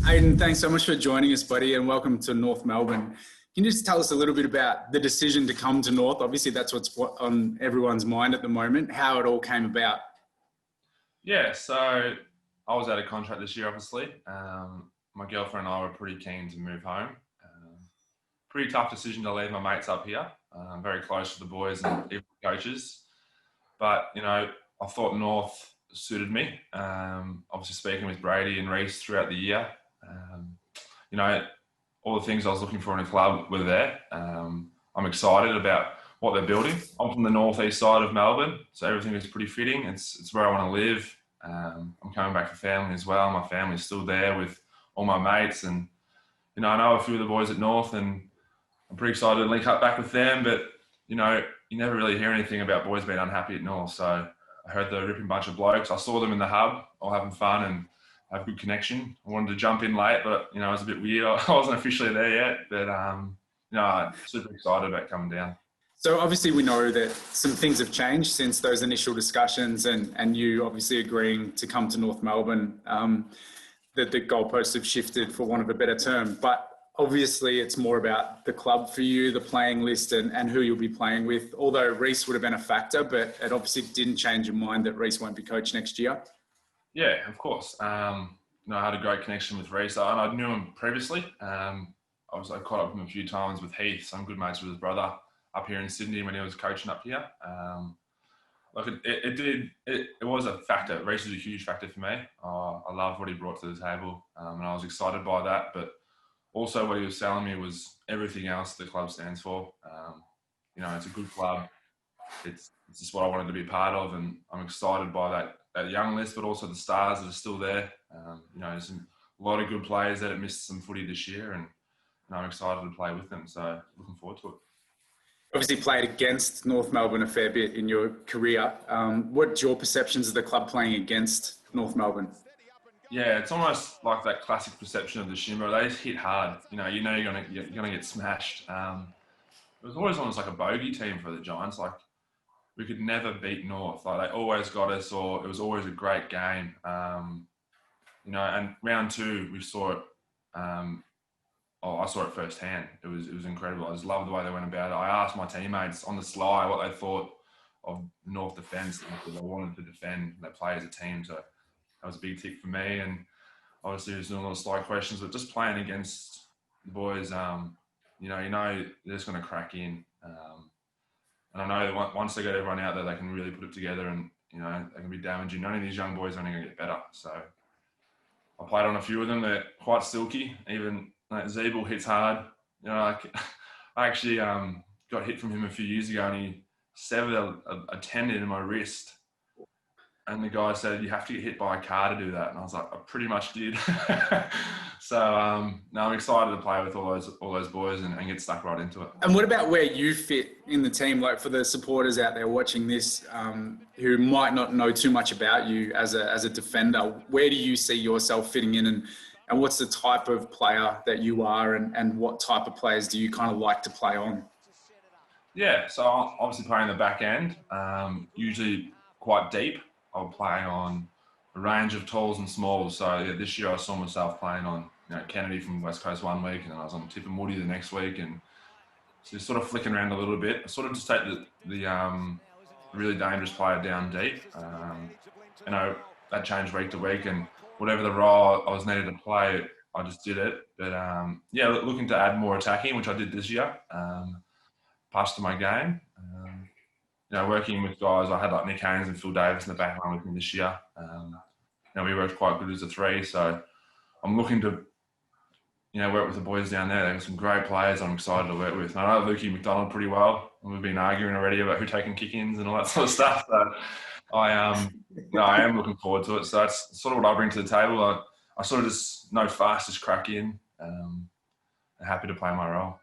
Aidan, thanks so much for joining us, buddy, and welcome to North Melbourne. Can you just tell us a little bit about the decision to come to North? Obviously, that's what's on everyone's mind at the moment, how it all came about. Yeah, so I was out of contract this year, obviously. My girlfriend and I were pretty keen to move home. Pretty tough decision to leave my mates up here. Very close to the boys and even the coaches. But, I thought North suited me. Obviously speaking with Brady and Reece throughout the year. All the things I was looking for in a club were there. I'm excited about what they're building. I'm from the northeast side of Melbourne, so everything is pretty fitting. It's where I want to live. I'm coming back for family as well. My family's still there with all my mates, and I know a few of the boys at North, and I'm pretty excited to link up back with them. But you never really hear anything about boys being unhappy at North. So I heard the ripping bunch of blokes. I saw them in the hub, all having fun and have good connection. I wanted to jump in late, but it was a bit weird. I wasn't officially there yet, but I'm super excited about coming down. So obviously we know that some things have changed since those initial discussions and you obviously agreeing to come to North Melbourne, that the goalposts have shifted, for want of a better term. But obviously it's more about the club for you, the playing list and who you'll be playing with. Although Reece would have been a factor, but it obviously didn't change your mind that Reece won't be coach next year. Yeah, of course. I had a great connection with Reece, and I knew him previously. I caught up with him a few times with Heath. So I'm good mates with his brother up here in Sydney when he was coaching up here. It was a factor. Reece was a huge factor for me. I loved what he brought to the table, and I was excited by that. But also what he was selling me was everything else the club stands for. It's a good club. It's just what I wanted to be part of, and I'm excited by that young list, but also the stars that are still there. There's a lot of good players that have missed some footy this year, and I'm excited to play with them. So looking forward to it. Obviously played against North Melbourne a fair bit in your career. What's your perceptions of the club playing against North Melbourne? Yeah, it's almost like that classic perception of the Shimmer. They just hit hard. You're gonna get smashed. It was always almost like a bogey team for the Giants. Like, we could never beat North. Like, they always got us, or it was always a great game. And round two we saw it. I saw it firsthand. It was incredible. I just loved the way they went about it. I asked my teammates on the sly what they thought of North defence, because they wanted to defend. They play as a team, so that was a big tick for me. And obviously, there's doing a lot of sly questions, but just playing against the boys, they're just going to crack in. And I know that once they get everyone out there, they can really put it together, and they can be damaging. None of these young boys are only going to get better. So I played on a few of them. They're quite silky. Even Zeeble hits hard. I actually got hit from him a few years ago, and he severed a tendon in my wrist. And the guy said, "You have to get hit by a car to do that." And I was like, "I pretty much did." So I'm excited to play with all those boys and get stuck right into it. And what about where you fit in the team? Like, for the supporters out there watching this, who might not know too much about you as a defender, where do you see yourself fitting in, and what's the type of player that you are, and what type of players do you kind of like to play on? Yeah, so I'm obviously playing the back end, usually quite deep. I'll play on a range of talls and smalls. So yeah, this year I saw myself playing on Kennedy from West Coast one week, and then I was on Tip and Woody the next week, and so sort of flicking around a little bit. I sort of just take the really dangerous player down deep. That changed week to week, and whatever the role I was needed to play, I just did it. But looking to add more attacking, which I did this year. Passed to my game. Working with guys, I had like Nick Haynes and Phil Davis in the back line with me this year. We worked quite good as a three, so I'm looking to, work with the boys down there. They've got some great players I'm excited to work with. And I know Lukey McDonald pretty well, and we've been arguing already about who taking kick-ins and all that sort of stuff. So I am looking forward to it. So that's sort of what I bring to the table. I sort of just know fast, just crack in, and happy to play my role.